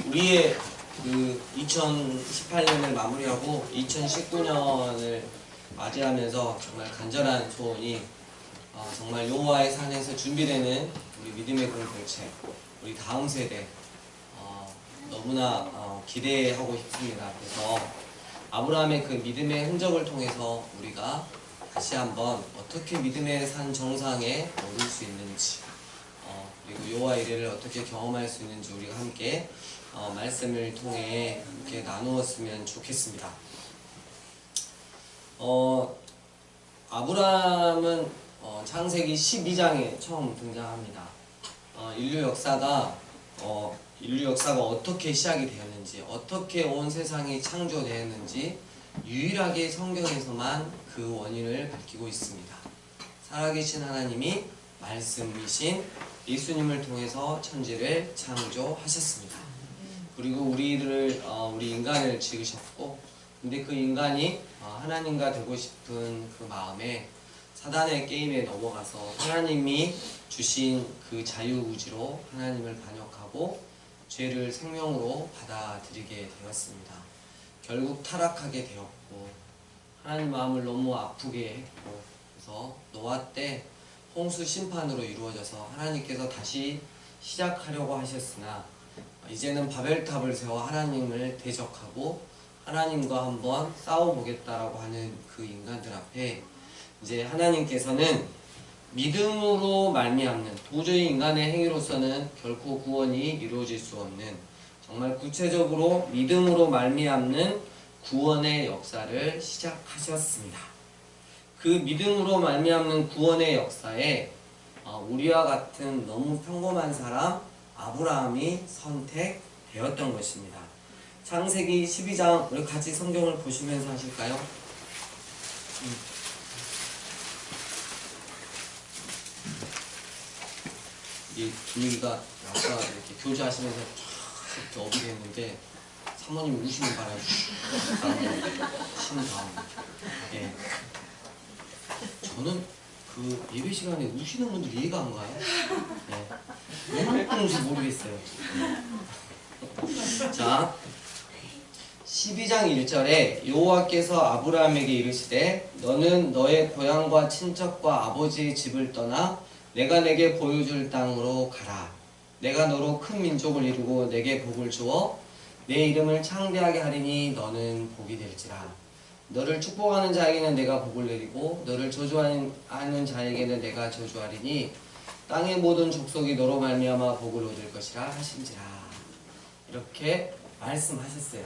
우리의 그 2018년을 마무리하고 2019년을 맞이하면서 정말 간절한 소원이 정말 여호와의 산에서 준비되는 우리 믿음의 공동체, 우리 다음 세대 너무나 기대하고 싶습니다. 그래서 아브라함의 그 믿음의 흔적을 통해서 우리가 다시 한번 어떻게 믿음의 산 정상에 오를 수 있는지, 그리고 여호와의 이래를 어떻게 경험할 수 있는지 우리가 함께 말씀을 통해 함께 나누었으면 좋겠습니다. 아브라함은 창세기 12장에 처음 등장합니다. 인류 역사가 어떻게 시작이 되었는지, 어떻게 온 세상이 창조되었는지 유일하게 성경에서만 그 원인을 밝히고 있습니다. 살아계신 하나님이 말씀이신 예수님을 통해서 천지를 창조하셨습니다. 그리고 우리 인간을 지으셨고, 근데 그 인간이 하나님과 되고 싶은 그 마음에 사단의 게임에 넘어가서 하나님이 주신 그 자유의지로 하나님을 반역하고 죄를 생명으로 받아들이게 되었습니다. 결국 타락하게 되었고 하나님 마음을 너무 아프게 했고, 그래서 노아 때 홍수 심판으로 이루어져서 하나님께서 다시 시작하려고 하셨으나 이제는 바벨탑을 세워 하나님을 대적하고 하나님과 한번 싸워보겠다라고 하는 그 인간들 앞에 이제 하나님께서는 믿음으로 말미암는, 도저히 인간의 행위로서는 결코 구원이 이루어질 수 없는, 정말 구체적으로 믿음으로 말미암는 구원의 역사를 시작하셨습니다. 그 믿음으로 말미암는 구원의 역사에 우리와 같은 너무 평범한 사람 아브라함이 선택되었던 것입니다. 창세기 12장 우리 같이 성경을 보시면서 하실까요? 이 분위기가 아까 이렇게 교제하시면서 이렇게 업이 됐는데 사모님 우시는 바람에 쉬는 다음 예. 저는 그 예배 시간에 우시는 분들 이해가 안 가요. 왜 그런지 모르겠어요. 자, 12장 1절에 여호와께서 아브라함에게 이르시되 너는 너의 고향과 친척과 아버지의 집을 떠나 내가 내게 보여줄 땅으로 가라. 내가 너로 큰 민족을 이루고 내게 복을 주어 내 이름을 창대하게 하리니 너는 복이 될지라. 너를 축복하는 자에게는 내가 복을 내리고 너를 저주하는 자에게는 내가 저주하리니 땅의 모든 족속이 너로 말미암아 복을 얻을 것이라 하신지라. 이렇게 말씀하셨어요.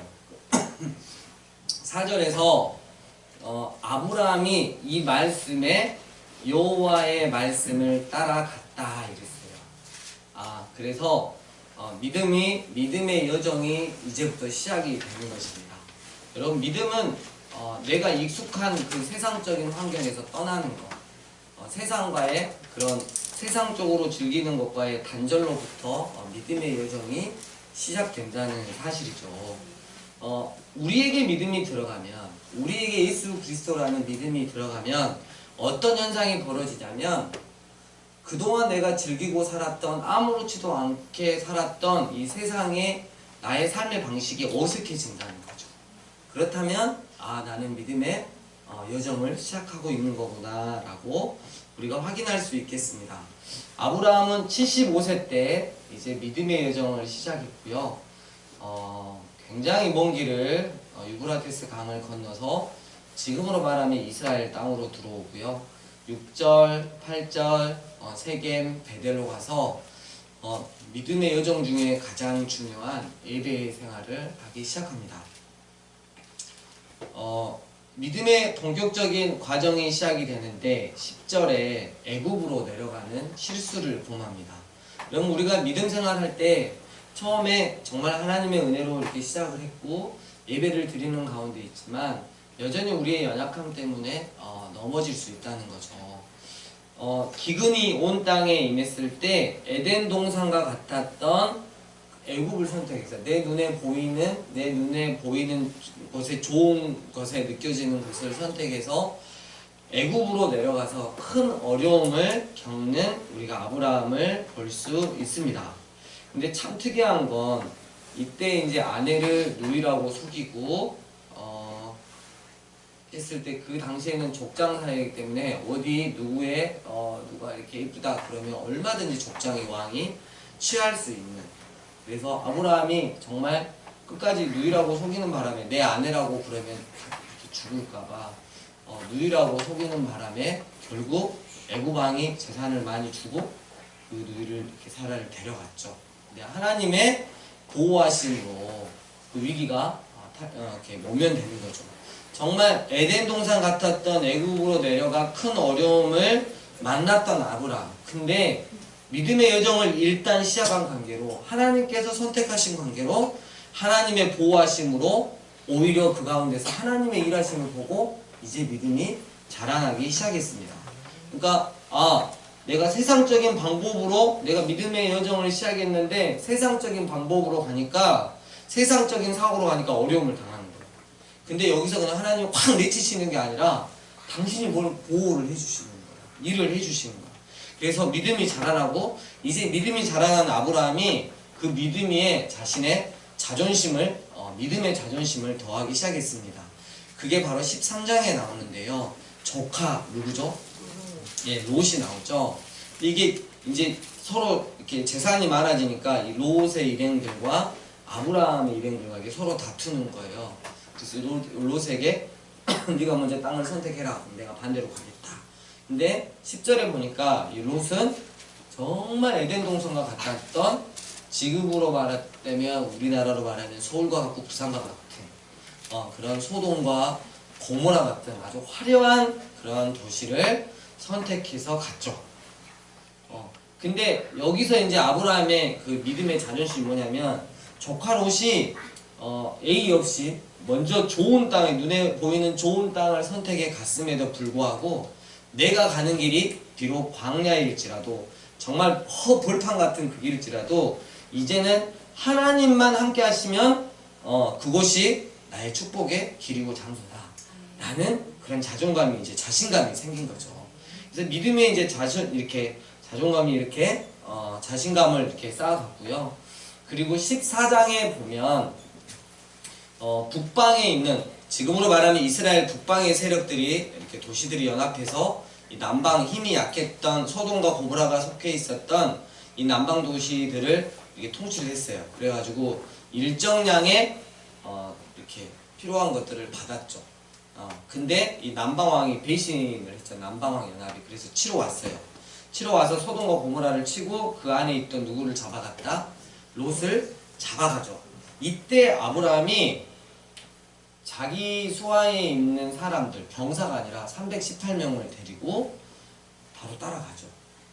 4절에서 아브라함이 이 말씀에 여호와의 말씀을 따라갔다 이랬어요. 그래서 믿음의 여정이 이제부터 시작이 되는 것입니다. 여러분, 믿음은 내가 익숙한 그 세상적인 환경에서 떠나는 것, 세상과의 그런 세상적으로 즐기는 것과의 단절로부터 믿음의 여정이 시작된다는 사실이죠. 우리에게 믿음이 들어가면, 우리에게 예수 그리스도라는 믿음이 들어가면 어떤 현상이 벌어지냐면, 그동안 내가 즐기고 살았던, 아무렇지도 않게 살았던 이 세상의 나의 삶의 방식이 어색해진다는 거죠. 그렇다면 나는 믿음의 여정을 시작하고 있는 거구나 라고 우리가 확인할 수 있겠습니다. 아브라함은 75세 때 이제 믿음의 여정을 시작했고요. 굉장히 먼 길을 유브라테스 강을 건너서 지금으로 말하면 이스라엘 땅으로 들어오고요. 6절, 8절 세겜, 베델로 가서 믿음의 여정 중에 가장 중요한 예배 생활을 하기 시작합니다. 믿음의 본격적인 과정이 시작이 되는데 10절에 애굽으로 내려가는 실수를 범합니다. 여러분, 우리가 믿음 생활할 때 처음에 정말 하나님의 은혜로 이렇게 시작을 했고 예배를 드리는 가운데 있지만 여전히 우리의 연약함 때문에 넘어질 수 있다는 거죠. 기근이 온 땅에 임했을 때 에덴 동산과 같았던 애굽을 선택했어요. 내 눈에 보이는 것에 좋은 것에 느껴지는 것을 선택해서 애굽으로 내려가서 큰 어려움을 겪는 우리가 아브라함을 볼 수 있습니다. 근데 참 특이한 건 이때 이제 아내를 누이라고 속이고 했을 때 그 당시에는 족장 사회이기 때문에 어디 누구의 누가 이렇게 예쁘다 그러면 얼마든지 족장의 왕이 취할 수 있는, 그래서 아브라함이 정말 끝까지 누이라고 속이는 바람에 내 아내라고 그러면 이렇게 죽을까봐 누이라고 속이는 바람에 결국 애굽 왕이 재산을 많이 주고 그 누이를 이렇게 사라를 데려갔죠. 근데 하나님의 보호하심으로 그 위기가 이렇게 모면되는 거죠. 정말 에덴 동산 같았던 애굽으로 내려가 큰 어려움을 만났던 아브라함. 근데 믿음의 여정을 일단 시작한 관계로 하나님께서 선택하신 관계로 하나님의 보호하심으로 오히려 그 가운데서 하나님의 일하심을 보고 이제 믿음이 자라나기 시작했습니다. 그러니까 내가 세상적인 방법으로 내가 믿음의 여정을 시작했는데 세상적인 방법으로 가니까 세상적인 사고로 가니까 어려움을 당하는 거예요. 근데 여기서 그냥 하나님이 확 내치시는 게 아니라 당신이 뭘 보호를 해주시는 거예요. 일을 해주시는 거예요. 그래서 믿음이 자라나고 이제 믿음이 자라난 아브라함이 그 믿음 위에 자신의 자존심을 믿음의 자존심을 더하기 시작했습니다. 그게 바로 13장에 나오는데요. 조카 누구죠? 예, 롯이 나오죠. 이게 이제 서로 이렇게 재산이 많아지니까 이 롯의 일행들과 아브라함의 일행들과 이게 서로 다투는 거예요. 그래서 롯에게 네가 먼저 땅을 선택해라. 그럼 내가 반대로 가겠다. 근데 10절에 보니까 이 롯은 정말 에덴 동산과 같았던, 지금으로 말하자면 우리나라로 말하면 서울과 같고 부산과 같은 그런 소돔과 고모라 같은 아주 화려한 그런 도시를 선택해서 갔죠. 근데 여기서 이제 아브라함의 그 믿음의 자존심이 뭐냐면 조카 롯이 A 없이 먼저 좋은 땅에 눈에 보이는 좋은 땅을 선택해 갔음에도 불구하고 내가 가는 길이 비록 광야일지라도 정말 벌판 같은 그 길일지라도 이제는 하나님만 함께 하시면 그곳이 나의 축복의 길이고 장소다 라는 그런 자존감이 이제 자신감이 생긴 거죠. 그래서 믿음에 이제 자존감이 이렇게 자신감을 이렇게 쌓아갔고요. 그리고 14장에 보면 북방에 있는, 지금으로 말하면 이스라엘 북방의 세력들이 이렇게 도시들이 연합해서 이 남방 힘이 약했던 소돔과 고모라가 속해 있었던 이 남방 도시들을 이렇게 통치를 했어요. 그래가지고 일정량의 이렇게 필요한 것들을 받았죠. 근데 이 남방왕이 배신을 했죠. 남방왕 연합이. 그래서 치러 왔어요. 치러 와서 소돔과 고모라를 치고 그 안에 있던 누구를 잡아갔다? 롯을 잡아가죠. 이때 아브라함이 자기 수하에 있는 사람들, 병사가 아니라 318명을 데리고 바로 따라가죠.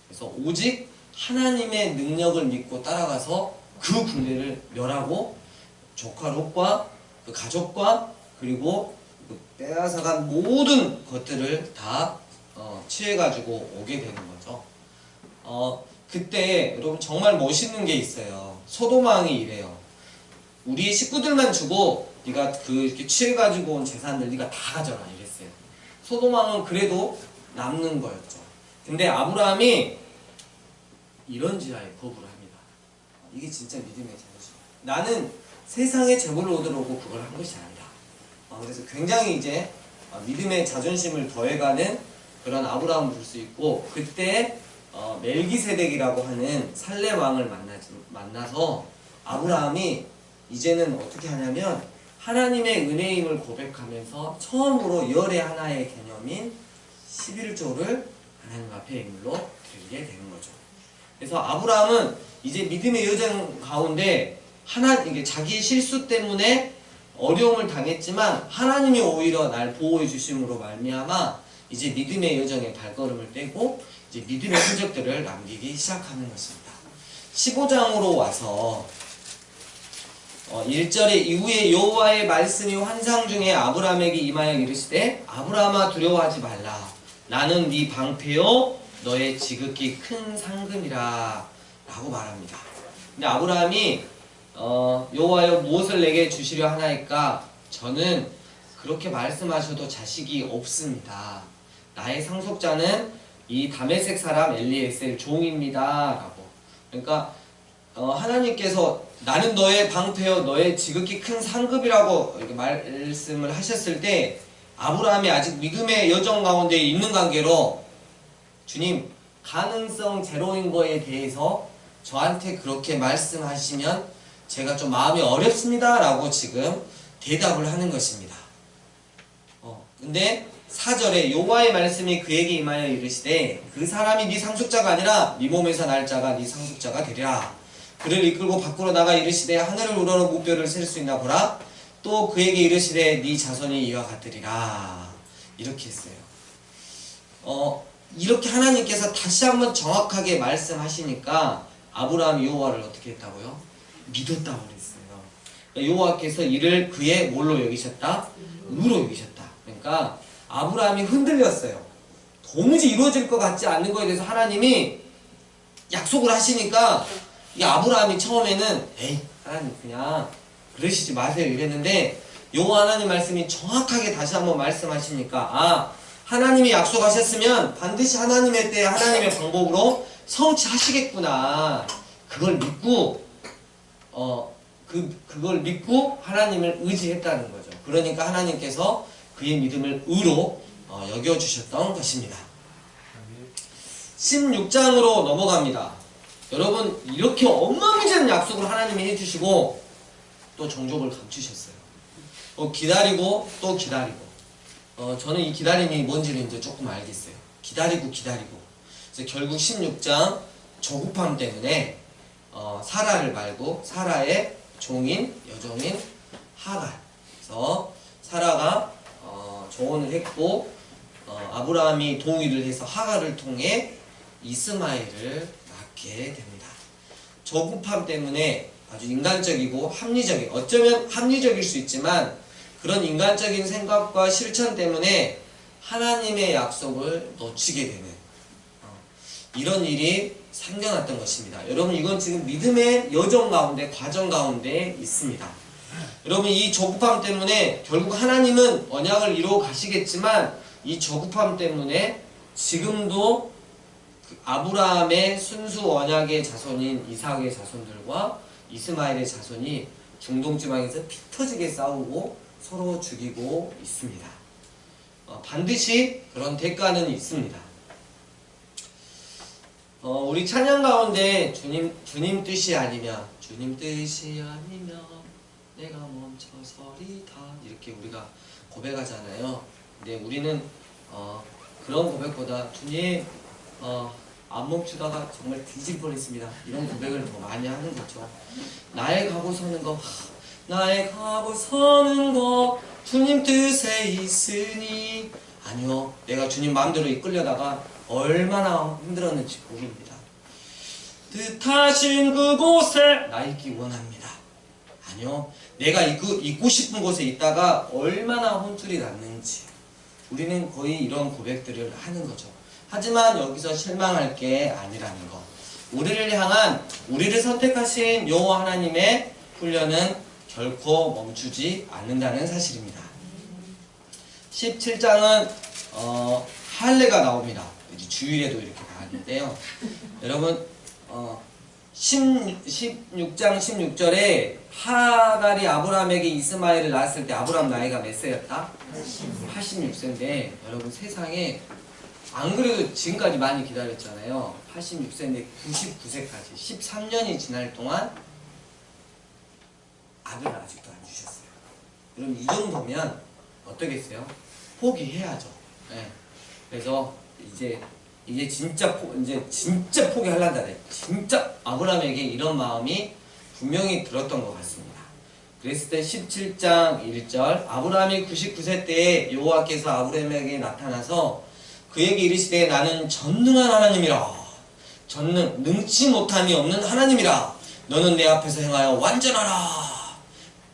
그래서 오직 하나님의 능력을 믿고 따라가서 그 군대를 멸하고 조카 롯과 그 가족과 그리고 그 빼앗아간 모든 것들을 다 취해가지고 오게 되는 거죠. 그때 여러분 정말 멋있는 게 있어요. 소돔왕이 이래요. 우리 식구들만 주고 네가 이렇게 취해가지고 온 재산들 네가 다 가져라 이랬어요. 소돔왕은 그래도 남는 거였죠. 근데 아브라함이 이런지하에 거부를 합니다. 이게 진짜 믿음의 자존심. 나는 세상의 재물을 얻으려고 그걸 한 것이 아니다. 그래서 굉장히 이제 믿음의 자존심을 더해가는 그런 아브라함을 볼 수 있고, 그때 멜기세덱이라고 하는 살렘 왕을 만나서 아브라함이 이제는 어떻게 하냐면 하나님의 은혜임을 고백하면서 처음으로 열의 하나의 개념인 11조를 하나님 앞에 예물로 드리게 되는 거죠. 그래서 아브라함은 이제 믿음의 여정 가운데 이게 자기 실수 때문에 어려움을 당했지만 하나님이 오히려 날 보호해 주심으로 말미암아 이제 믿음의 여정에 발걸음을 떼고 이제 믿음의 흔적들을 남기기 시작하는 것입니다. 15장으로 와서 1절에 이후에 여호와의 말씀이 환상 중에 아브라함에게 임하여 이르시되 아브라함아 두려워하지 말라. 나는 네 방패요 너의 지극히 큰 상급이라 라고 말합니다. 근데 아브라함이 여호와여 무엇을 내게 주시려 하나이까? 저는 그렇게 말씀하셔도 자식이 없습니다. 나의 상속자는 이 다메섹 사람 엘리에셀 종입니다 라고. 그러니까 하나님께서 나는 너의 방패여 너의 지극히 큰 상급이라고 이렇게 말씀을 하셨을 때 아브라함이 아직 믿음의 여정 가운데 있는 관계로 주님 가능성 제로인 거에 대해서 저한테 그렇게 말씀하시면 제가 좀 마음이 어렵습니다 라고 지금 대답을 하는 것입니다. 근데 4절에 여호와의 말씀이 그에게 임하여 이르시되 그 사람이 네 상속자가 아니라 네 몸에서 날 자가 네 상속자가 되리라. 그를 이끌고 밖으로 나가 이르시되 하늘을 우러러 무뼈를 셀 수 있나 보라. 또 그에게 이르시되 네 자손이 이와 같으리라. 이렇게 했어요. 이렇게 하나님께서 다시 한번 정확하게 말씀하시니까 아브라함이 여호와를 어떻게 했다고요? 믿었다고 그랬어요. 여호와께서 이를 그의 뭘로 여기셨다? 의로 여기셨다. 그러니까 아브라함이 흔들렸어요. 도무지 이루어질 것 같지 않는 거에 대해서 하나님이 약속을 하시니까 이 아브라함이 처음에는 에이 하나님 그냥 그러시지 마세요 이랬는데 여호와 하나님 말씀이 정확하게 다시 한번 말씀하시니까 하나님이 약속하셨으면 반드시 하나님의 때에 하나님의 방법으로 성취하시겠구나. 그걸 믿고 그걸 믿고 하나님을 의지했다는 거죠. 그러니까 하나님께서 그의 믿음을 의로 여겨주셨던 것입니다. 16장으로 넘어갑니다. 여러분 이렇게 엉망진창 약속을 하나님이 해주시고 또 종족을 감추셨어요. 기다리고 또 기다리고 저는 이 기다림이 뭔지는 이제 조금 알겠어요. 기다리고 그래서 결국 16장 조급함 때문에 사라를 말고 사라의 종인 여종인 하갈. 그래서 사라가 조언을 했고 아브라함이 동의를 해서 하갈을 통해 이스마엘을 낳게 됩니다. 조급함 때문에 아주 인간적이고 합리적인 어쩌면 합리적일 수 있지만 그런 인간적인 생각과 실천 때문에 하나님의 약속을 놓치게 되는 이런 일이 생겨났던 것입니다. 여러분 이건 지금 믿음의 여정 가운데 과정 가운데 있습니다. 여러분 이 조급함 때문에 결국 하나님은 언약을 이루어 가시겠지만 이 조급함 때문에 지금도 아브라함의 순수 언약의 자손인 이삭의 자손들과 이스마엘의 자손이 중동 지방에서 피 터지게 싸우고 서로 죽이고 있습니다. 반드시 그런 대가는 있습니다. 우리 찬양 가운데 주님 뜻이 아니면 내가 멈춰서리다 이렇게 우리가 고백하잖아요. 근데 우리는 그런 고백보다 주님 안 멈추다가 정말 뒤질 뻔했습니다. 이런 고백을 더 많이 하는 거죠. 나의 가고 서는 거 주님 뜻에 있으니 아니요 내가 주님 마음대로 이끌려다가 얼마나 힘들었는지 모릅니다. 뜻하신 그곳에 나 있기 원합니다. 아니요 내가 있고 싶은 곳에 있다가 얼마나 혼쭐이 났는지 우리는 거의 이런 고백들을 하는 거죠. 하지만 여기서 실망할 게 아니라는 것. 우리를 선택하신 여호와 하나님의 훈련은 결코 멈추지 않는다는 사실입니다. 17장은 할례가 나옵니다. 주일에도 이렇게 나왔는데요. 여러분 16장 16절에 하갈이 아브라함에게 이스마엘을 낳았을 때 아브라함 나이가 몇 세였다? 86세인데 여러분 세상에 안 그래도 지금까지 많이 기다렸잖아요. 86세인데 99세까지 13년이 지날 동안 아들을 아직도 안 주셨어요. 그럼 이 정도면 어떠겠어요? 포기해야죠. 네. 그래서 이제 진짜 포기하려다 해. 진짜 아브라함에게 이런 마음이 분명히 들었던 것 같습니다. 그랬을 때 17장 1절 아브라함이 99세 때에 여호와께서 아브라함에게 나타나서 그에게 이르시되 나는 전능한 하나님이라 능치 못함이 없는 하나님이라 너는 내 앞에서 행하여 완전하라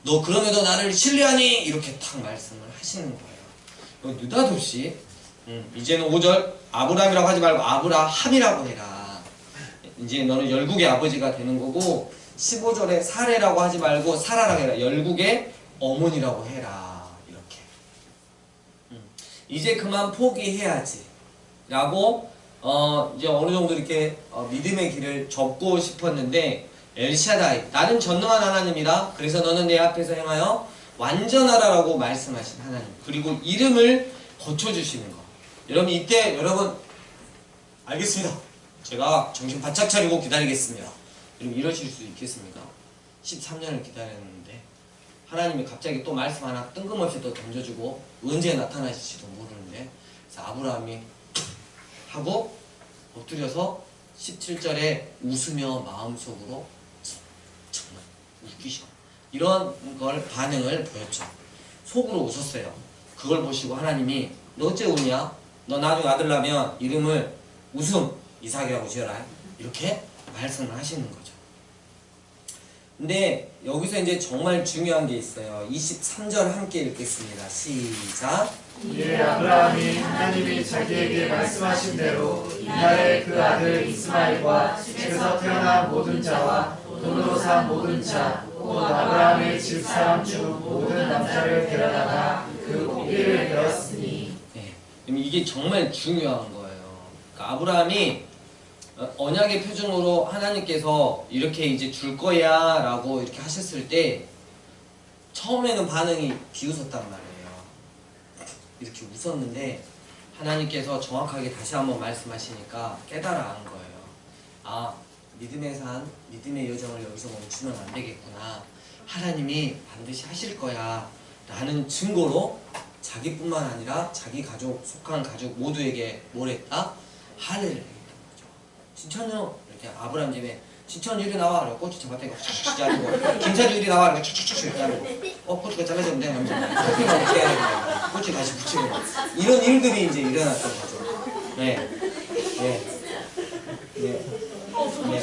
너 그럼에도 나를 신뢰하니 이렇게 딱 말씀을 하시는 거예요. 느닷없이 이제는 5절 아브라함이라고 하지 말고 아브라함이라고 해라. 이제 너는 열국의 아버지가 되는 거고 15절에 사레라고 하지 말고 사라라고 해라. 열국의 어머니라고 해라. 이렇게 이제 그만 포기해야지 라고 이제 어느 정도 이렇게 믿음의 길을 접고 싶었는데 엘샤다이, 나는 전능한 하나님이다. 그래서 너는 내 앞에서 행하여 완전하라라고 말씀하신 하나님. 그리고 이름을 고쳐주시는 거. 여러분 이때 여러분 알겠습니다. 제가 정신 바짝 차리고 기다리겠습니다. 여러분 이러실 수 있겠습니까? 13년을 기다렸는데 하나님이 갑자기 또 말씀 하나 뜬금없이 또 던져주고 언제 나타나실지도 모르는데, 그래서 아브라함이 하고 엎드려서 17절에 웃으며 마음속으로 정말 웃기셔, 이런 걸 반응을 보였죠. 속으로 웃었어요. 그걸 보시고 하나님이 너 어째 웃냐? 너 나중에 아들 나면 이름을 웃음 이삭이라고 지어라, 이렇게 말씀을 하시는 거죠. 근데 여기서 이제 정말 중요한 게 있어요. 23절 함께 읽겠습니다. 시작. 이에 아브라함이 하나님이 자기에게 말씀하신 대로 이날에 그 아들 이스마엘과 집에서 태어난 모든 자와 돈으로 산 모든 자, 곧 아브라함의 집사람 중 모든 남자를 데려다가 그 고기를 배웠으니. 네, 이게 정말 중요한 거예요. 그러니까 아브라함이 언약의 표징으로 하나님께서 이렇게 이제 줄 거야 라고 이렇게 하셨을 때 처음에는 반응이 비웃었단 말이에요. 이렇게 웃었는데 하나님께서 정확하게 다시 한번 말씀하시니까 깨달아 안 거예요. 아, 믿음의 산, 믿음의 여정을 여기서 멈추면 안 되겠구나. 하나님이 반드시 하실 거야 라는 증거로 자기뿐만 아니라 자기 가족, 속한 가족 모두에게 뭘 했다? 할례를 진천요, 이렇게 아브라함 집에 진천 이리 나와, 그러고 고추 잡아떼고 촥촥 자르고, 김사주 이리 나와, 이렇게 촥촥 자르고, 고추가 잘라졌는데 남자 커피만 어떻게 해야 되나, 고추 다시 붙이고, 이런 일들이 이제 일어났던 거죠. 네, 네, 네, 네,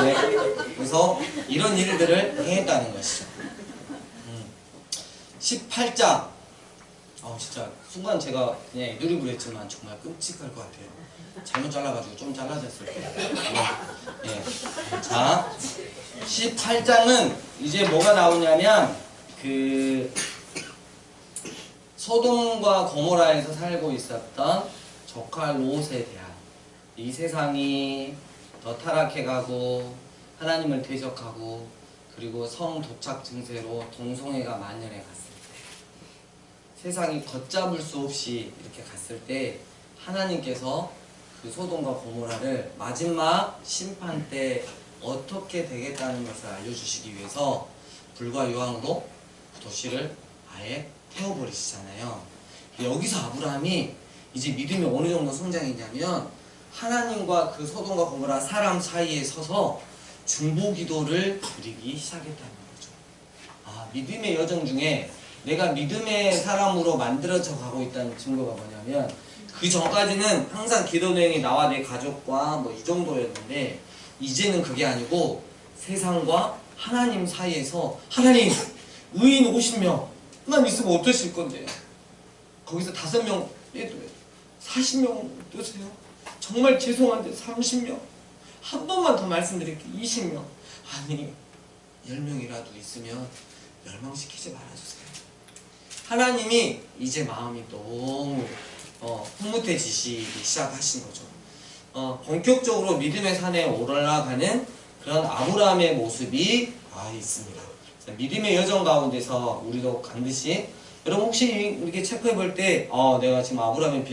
네. 그래서 이런 일들을 행했다는 것이죠. 18장. 진짜 순간 제가 그냥 애드립을 했지만 정말 끔찍할 것 같아요. 잘못 잘라가지고 좀 잘라졌을 때. 네. 자, 18장은 이제 뭐가 나오냐면 그 소돔과 고모라에서 살고 있었던 조카 롯에 대한, 이 세상이 더 타락해가고 하나님을 대적하고 그리고 성 도착 증세로 동성애가 만연해 갔을 때, 세상이 걷잡을 수 없이 이렇게 갔을 때 하나님께서 그 소돔과 고모라를 마지막 심판 때 어떻게 되겠다는 것을 알려주시기 위해서 불과 유황으로 그 도시를 아예 태워버리시잖아요. 여기서 아브라함이 이제 믿음이 어느 정도 성장했냐면 하나님과 그 소돔과 고모라 사람 사이에 서서 중보기도를 드리기 시작했다는 거죠. 아, 믿음의 여정 중에 내가 믿음의 사람으로 만들어져 가고 있다는 증거가 뭐냐면, 그 전까지는 항상 기도 내용이 나와 내 가족과 뭐 이 정도였는데 이제는 그게 아니고 세상과 하나님 사이에서, 하나님 의인 50명만 있으면 어떠실 건데 거기서 5명 빼도 40명 어떠세요? 정말 죄송한데 30명, 한 번만 더 말씀드릴게요. 20명, 아니 10명이라도 있으면 멸망시키지 말아주세요. 하나님이 이제 마음이 너무 흐뭇해지시기 시작하신 거죠. 본격적으로 믿음의 산에 올라가는 그런 아브라함의 모습이 있습니다. 믿음의 여정 가운데서 우리도 반드시, 여러분 혹시 이렇게 체크해 볼 때 내가 지금 아브라함에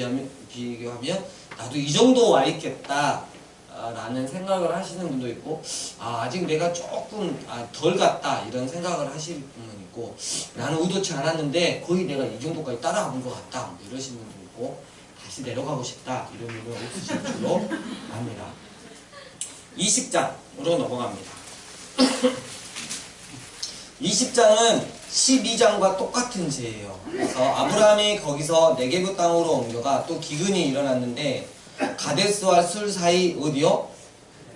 비교하면 나도 이 정도 와 있겠다 라는 생각을 하시는 분도 있고, 아직 내가 조금 덜 갔다 이런 생각을 하실 분은 있고, 나는 의도치 않았는데 거의 내가 이 정도까지 따라간 것 같다 뭐 이러시는 분도 있고, 다시 내려가고 싶다 이런 분은 없으실 줄로 압니다. 20장으로 넘어갑니다. 20장은 12장과 똑같은 죄예요. 그래서 아브라함이 거기서 네게브 땅으로 옮겨가 또 기근이 일어났는데 가데스와 술 사이 어디요?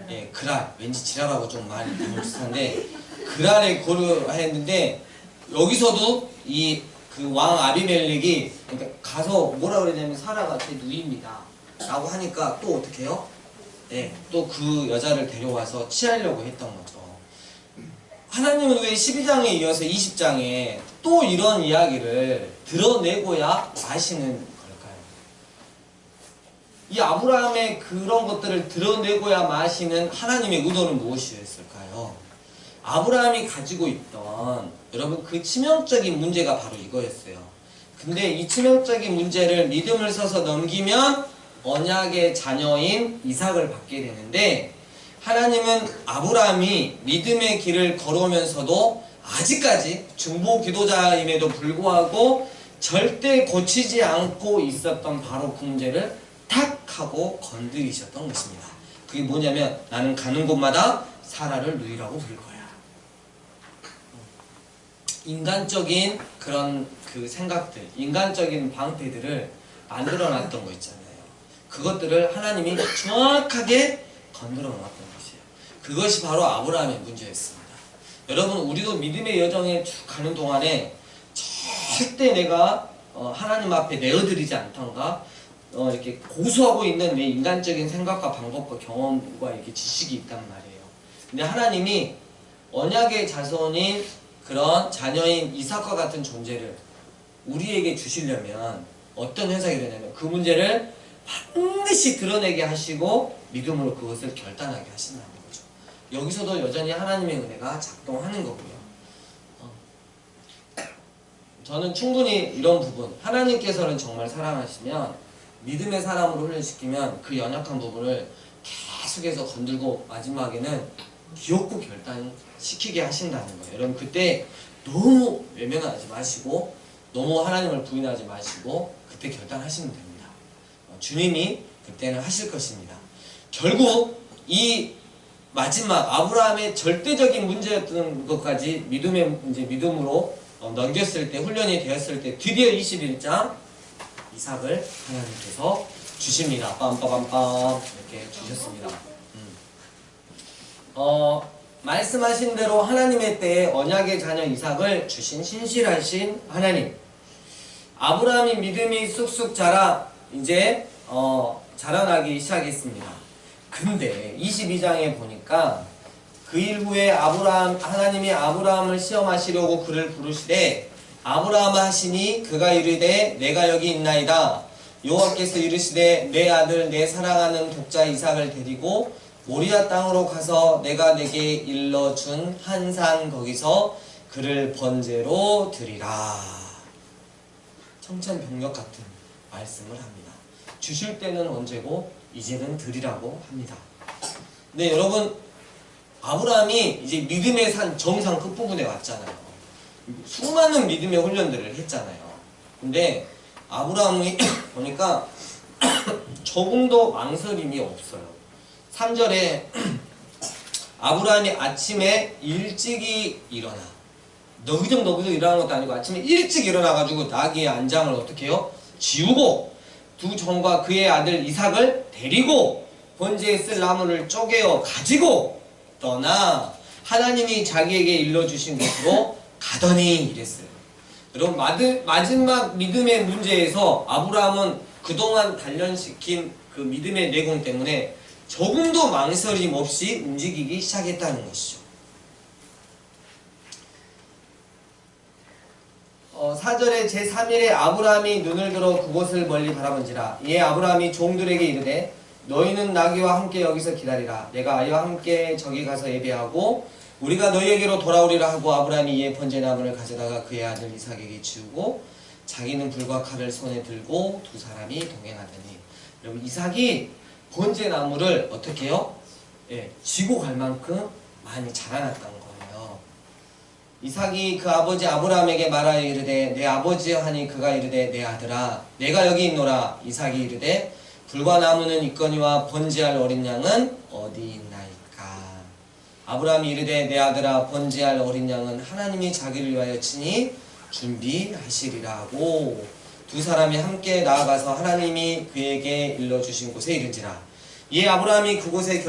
예, 그랄. 왠지 지랄하고 좀 많이 비슷한데 그랄에 거류했는데, 여기서도 이 그 왕 아비멜렉이 그러니까 가서 뭐라 그러냐면 사라가 제 누이입니다 라고 하니까 또 어떻게 해요? 네, 또 그 여자를 데려와서 취하려고 했던 거죠. 하나님은 왜 12장에 이어서 20장에 또 이런 이야기를 드러내고야 하시는 걸까요? 이 아브라함의 그런 것들을 드러내고야 마시는 하나님의 의도는 무엇이었을까요? 아브라함이 가지고 있던 여러분 그 치명적인 문제가 바로 이거였어요. 근데 이 치명적인 문제를 믿음을 써서 넘기면 언약의 자녀인 이삭을 받게 되는데, 하나님은 아브라함이 믿음의 길을 걸어오면서도 아직까지 중보 기도자임에도 불구하고 절대 고치지 않고 있었던 바로 그 문제를 탁 하고 건드리셨던 것입니다. 그게 뭐냐면 나는 가는 곳마다 사라를 누이라고 부를 거야. 인간적인 그런 그 생각들, 인간적인 방패들을 만들어 놨던 거 있잖아요. 그것들을 하나님이 정확하게 건드려 놓았던 것이에요. 그것이 바로 아브라함의 문제였습니다. 여러분, 우리도 믿음의 여정에 쭉 가는 동안에 절대 내가 하나님 앞에 내어드리지 않던가 이렇게 고수하고 있는 내 인간적인 생각과 방법과 경험과 이렇게 지식이 있단 말이에요. 근데 하나님이 언약의 자손인 그런 자녀인 이삭과 같은 존재를 우리에게 주시려면 어떤 현상이 되냐면 그 문제를 반드시 드러내게 하시고 믿음으로 그것을 결단하게 하신다는 거죠. 여기서도 여전히 하나님의 은혜가 작동하는 거고요. 저는 충분히 이런 부분, 하나님께서는 정말 사랑하시면 믿음의 사람으로 훈련시키면 그 연약한 부분을 계속해서 건들고 마지막에는 기어코 결단시키게 하신다는 거예요. 여러분, 그때 너무 외면하지 마시고 너무 하나님을 부인하지 마시고 그때 결단하시면 됩니다. 주님이 그때는 하실 것입니다. 결국 이 마지막 아브라함의 절대적인 문제였던 것까지 믿음으로 넘겼을 때, 훈련이 되었을 때 드디어 21장 이삭을 하나님께서 주십니다. 빰빠밤빰 이렇게 주셨습니다. 말씀하신 대로 하나님의 때에 언약의 자녀 이삭을 주신 신실하신 하나님. 아브라함이 믿음이 쑥쑥 자라 이제 자라나기 시작했습니다. 근데 22장에 보니까 그 일 후에 하나님이 아브라함을 시험하시려고 그를 부르시되 아브라함아 하시니 그가 이르되 내가 여기 있나이다. 여호와께서 이르시되 내 아들 내 사랑하는 독자 이삭을 데리고 모리아 땅으로 가서 내가 내게 일러준 한 산 거기서 그를 번제로 드리라. 청천벽력 같은 말씀을 합니다. 주실 때는 언제고 이제는 드리라고 합니다. 근데 여러분, 아브라함이 이제 믿음의 산 정상 끝부분에 왔잖아요. 수많은 믿음의 훈련들을 했잖아요. 근데 아브라함이 보니까 조금도 망설임이 없어요. 3절에 아브라함이 아침에 일찍이 일어나, 너기적 일어나는 것도 아니고 아침에 일찍 일어나가지고 나귀의 안장을 어떻게 해요? 지우고 두 종과 그의 아들 이삭을 데리고 번제에 쓸 나무를 쪼개어 가지고 떠나 하나님이 자기에게 일러주신 곳으로 가더니 이랬어요. 여러분, 마지막 믿음의 문제에서 아브라함은 그동안 단련시킨 그 믿음의 내공 때문에 조금도 망설임 없이 움직이기 시작했다는 것이죠. 4절에 제3일에 아브라함이 눈을 들어 그곳을 멀리 바라본지라. 이에 아브라함이 종들에게 이르되 너희는 나귀와 함께 여기서 기다리라. 내가 아이와 함께 저기 가서 예배하고 우리가 너희에게로 돌아오리라 하고 아브라함이 이에 번제나무를 가져다가 그의 아들 이삭에게 지우고 자기는 불과 칼을 손에 들고 두 사람이 동행하더니, 여러분, 이삭이 번제나무를 어떻게 해요? 지고 갈 만큼 많이 자라났던 거예요. 이삭이 그 아버지 아브라함에게 말하여 이르되 내 아버지여 하니 그가 이르되 내 아들아 내가 여기 있노라. 이삭이 이르되 불과 나무는 있거니와 번제할 어린 양은 어디 있나이까. 아브라함이 이르되 내 아들아 번제할 어린 양은 하나님이 자기를 위하여 친히 준비하시리라 하고 두 사람이 함께 나아가서 하나님이 그에게 일러주신 곳에 이른지라. 이에 아브라함이 그곳에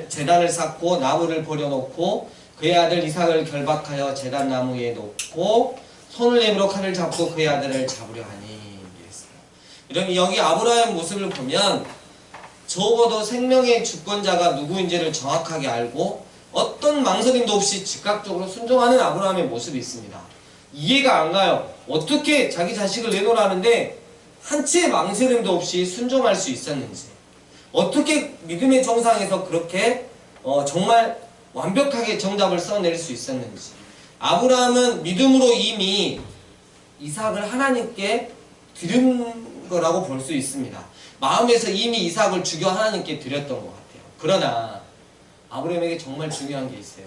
제단을 쌓고 나무를 버려놓고 그의 아들 이삭을 결박하여 제단 나무에 놓고 손을 내밀어 칼을 잡고 그의 아들을 잡으려 하니. 이러면 여기 아브라함의 모습을 보면 적어도 생명의 주권자가 누구인지를 정확하게 알고 어떤 망설임도 없이 즉각적으로 순종하는 아브라함의 모습이 있습니다. 이해가 안 가요. 어떻게 자기 자식을 내놓으라는데 한치의 망설임도 없이 순종할 수 있었는지. 어떻게 믿음의 정상에서 그렇게 정말 완벽하게 정답을 써낼 수 있었는지. 아브라함은 믿음으로 이미 이삭을 하나님께 드린 거라고 볼 수 있습니다. 마음에서 이미 이삭을 죽여 하나님께 드렸던 것 같아요. 그러나 아브라함에게 정말 중요한 게 있어요.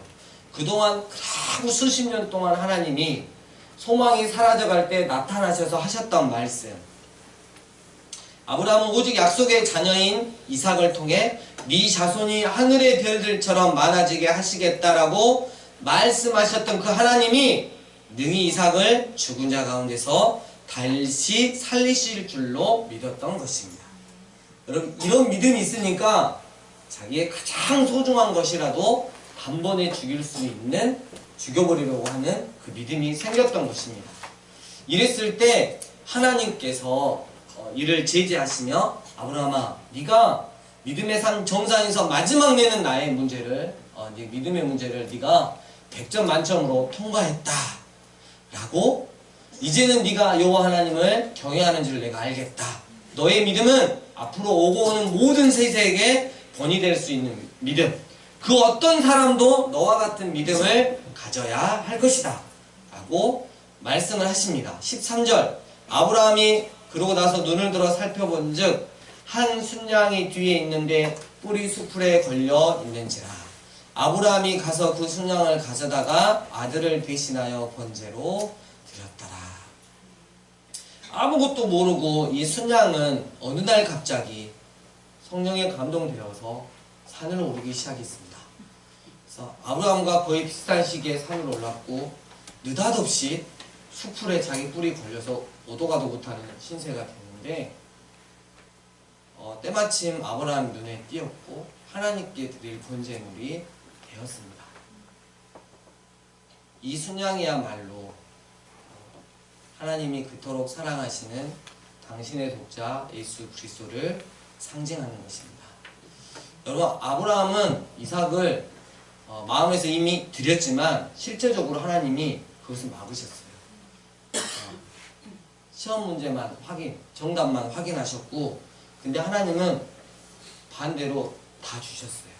그동안 그렇게 수십 년 동안 하나님이 소망이 사라져갈 때 나타나셔서 하셨던 말씀. 아브라함은 오직 약속의 자녀인 이삭을 통해 네 자손이 하늘의 별들처럼 많아지게 하시겠다라고 말씀하셨던 그 하나님이 능히 이삭을 죽은 자 가운데서 다시 살리실 줄로 믿었던 것입니다. 여러분, 이런 믿음이 있으니까 자기의 가장 소중한 것이라도 단번에 죽여버리려고 하는 그 믿음이 생겼던 것입니다. 이랬을 때 하나님께서 이를 제지하시며 아브라함아, 네가 믿음의 산 정상에서 마지막 내는 나의 문제를 네 믿음의 문제를 네가 100점 만점으로 통과했다 라고, 이제는 네가 여호와 하나님을 경외하는 줄을 내가 알겠다. 너의 믿음은 앞으로 오고 오는 모든 세대에게 본이 될 수 있는 믿음, 그 어떤 사람도 너와 같은 믿음을 가져야 할 것이다 라고 말씀을 하십니다. 13절, 아브라함이 그러고 나서 눈을 들어 살펴본 즉 한 순양이 뒤에 있는데 뿔이 수풀에 걸려 있는지라. 아브라함이 가서 그 순양을 가져다가 아들을 대신하여 번제로 드렸더라. 아무것도 모르고 이 순양은 어느 날 갑자기 성령에 감동되어서 산을 오르기 시작했습니다. 그래서 아브라함과 거의 비슷한 시기에 산을 올랐고 느닷없이 수풀에 자기 뿔이 걸려서 오도 가도 못하는 신세가 됐는데 때마침 아브라함 눈에 띄었고 하나님께 드릴 번제물이 되었습니다. 이 순양이야말로 하나님이 그토록 사랑하시는 당신의 독자 예수 그리스도를 상징하는 것입니다. 여러분, 아브라함은 이삭을 마음에서 이미 드렸지만 실제적으로 하나님이 그것을 막으셨어요. 시험 문제만 정답만 확인하셨고, 근데 하나님은 반대로 다 주셨어요.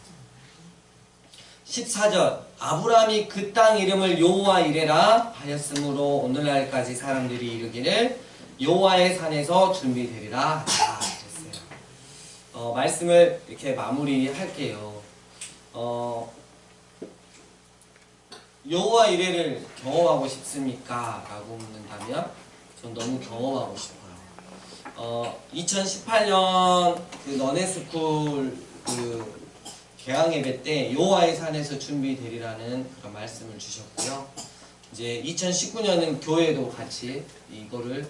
14절, 아브라함이 그 땅 이름을 여호와 이레라 하였으므로 오늘날까지 사람들이 이르기를 여호와의 산에서 준비되리라 하라 그랬어요. 말씀을 이렇게 마무리할게요. 여호와 이레를 경험하고 싶습니까? 라고 묻는다면 전 너무 경험하고 싶어요. 2018년 그 너네스쿨 그 개항 예배 때 여호와의 산에서 준비되리라는 그런 말씀을 주셨고요. 이제 2019년은 교회도 같이 이거를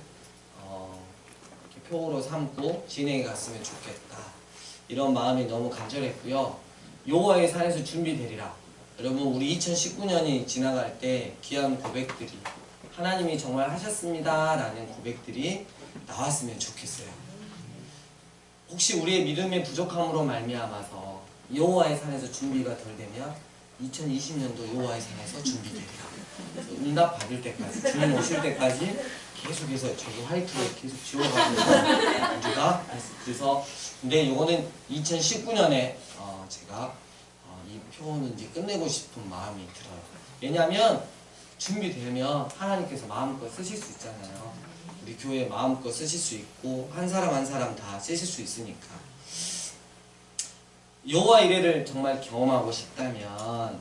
이렇게 표어로 삼고 진행해 갔으면 좋겠다. 이런 마음이 너무 간절했고요. 여호와의 산에서 준비되리라. 여러분, 우리 2019년이 지나갈 때 귀한 고백들이, 하나님이 정말 하셨습니다 라는 고백들이 나왔으면 좋겠어요. 혹시 우리의 믿음의 부족함으로 말미암아서 여호와의 산에서 준비가 덜 되면 2020년도 여호와의 산에서 준비되리라. 응답 받을 때까지, 주님 오실 때까지 계속해서 저기 화이트에 계속 지워가고 우리가, 그래서 근데 이거는 2019년에 제가 이 표현은 이제 끝내고 싶은 마음이 들어요. 왜냐하면 준비되면 하나님께서 마음껏 쓰실 수 있잖아요. 우리 교회 마음껏 쓰실 수 있고 한 사람 한 사람 다 쓰실 수 있으니까. 여호와 이레를 정말 경험하고 싶다면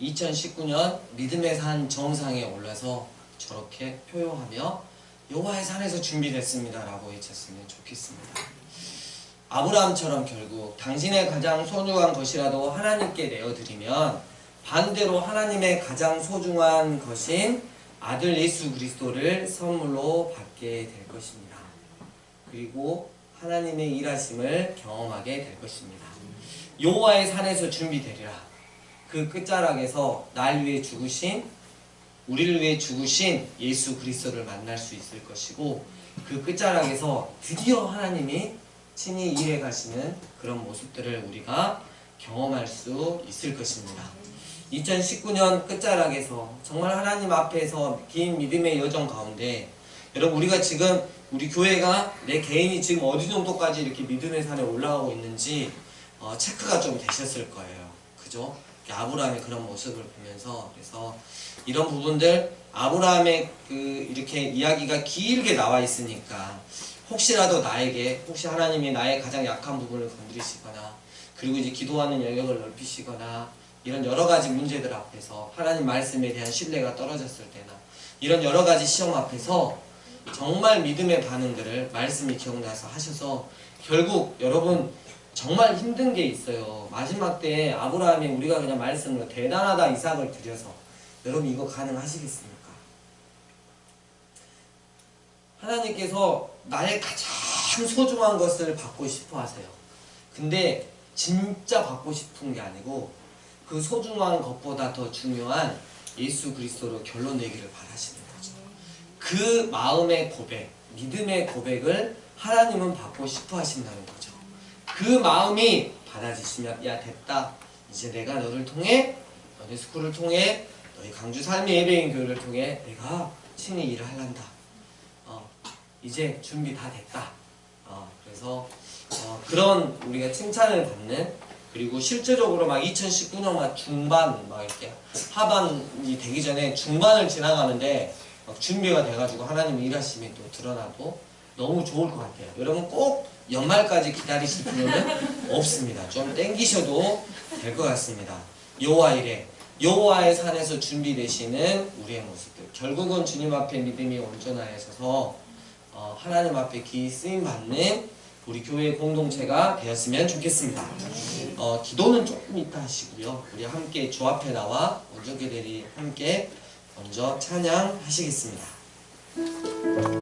2019년 믿음의 산 정상에 올라서 저렇게 표효하며 여호와의 산에서 준비됐습니다 라고 외쳤으면 좋겠습니다. 아브라함처럼 결국 당신의 가장 소중한 것이라도 하나님께 내어드리면 반대로 하나님의 가장 소중한 것인 아들 예수 그리스도를 선물로 받게 될 것입니다. 그리고 하나님의 일하심을 경험하게 될 것입니다. 여호와의 산에서 준비되리라. 그 끝자락에서 날 위해 죽으신, 우리를 위해 죽으신 예수 그리스도를 만날 수 있을 것이고, 그 끝자락에서 드디어 하나님이 친히 일해 가시는 그런 모습들을 우리가 경험할 수 있을 것입니다. 2019년 끝자락에서 정말 하나님 앞에서 긴 믿음의 여정 가운데 여러분 우리가 지금 우리 교회가 내 개인이 지금 어디 정도까지 이렇게 믿음의 산에 올라가고 있는지 체크가 좀 되셨을 거예요. 그죠? 아브라함의 그런 모습을 보면서 그래서 이런 부분들 아브라함의 그 이렇게 이야기가 길게 나와 있으니까 혹시라도 나에게 혹시 하나님이 나의 가장 약한 부분을 건드리시거나 그리고 이제 기도하는 영역을 넓히시거나 이런 여러 가지 문제들 앞에서 하나님 말씀에 대한 신뢰가 떨어졌을 때나 이런 여러 가지 시험 앞에서 정말 믿음의 반응들을 말씀이 기억나서 하셔서 결국 여러분 정말 힘든 게 있어요. 마지막 때에 아브라함이 우리가 그냥 말씀으로 대단하다 이삭을 드려서 여러분 이거 가능하시겠습니까? 하나님께서 나의 가장 소중한 것을 받고 싶어 하세요. 근데 진짜 받고 싶은 게 아니고 그 소중한 것보다 더 중요한 예수 그리스도로 결론 내기를 바라시는 거죠. 그 마음의 고백, 믿음의 고백을 하나님은 받고 싶어 하신다는 거죠. 그 마음이 받아지시면 야 됐다. 이제 내가 너를 통해 너네 스쿨을 통해 너희 강주 삶의 예배인 교회를 통해 내가 친히 일을 하란다. 이제 준비 다 됐다. 그래서 그런 우리가 칭찬을 받는 그리고 실제적으로 막 2019년 막 중반 막 이렇게 하반이 되기 전에 중반을 지나가는데 막 준비가 돼가지고 하나님 일하심이 또 드러나도 너무 좋을 것 같아요. 여러분 꼭 연말까지 기다리실 필요는 없습니다. 좀 땡기셔도 될 것 같습니다. 여호와 이레 여호와의 산에서 준비되시는 우리의 모습들 결국은 주님 앞에 믿음이 온전하여서 하나님 앞에 기이 쓰임 받는 우리 교회 공동체가 되었으면 좋겠습니다. 기도는 조금 이따 하시고요. 우리 함께 주 앞에 나와 원정교대리 함께 먼저 찬양하시겠습니다.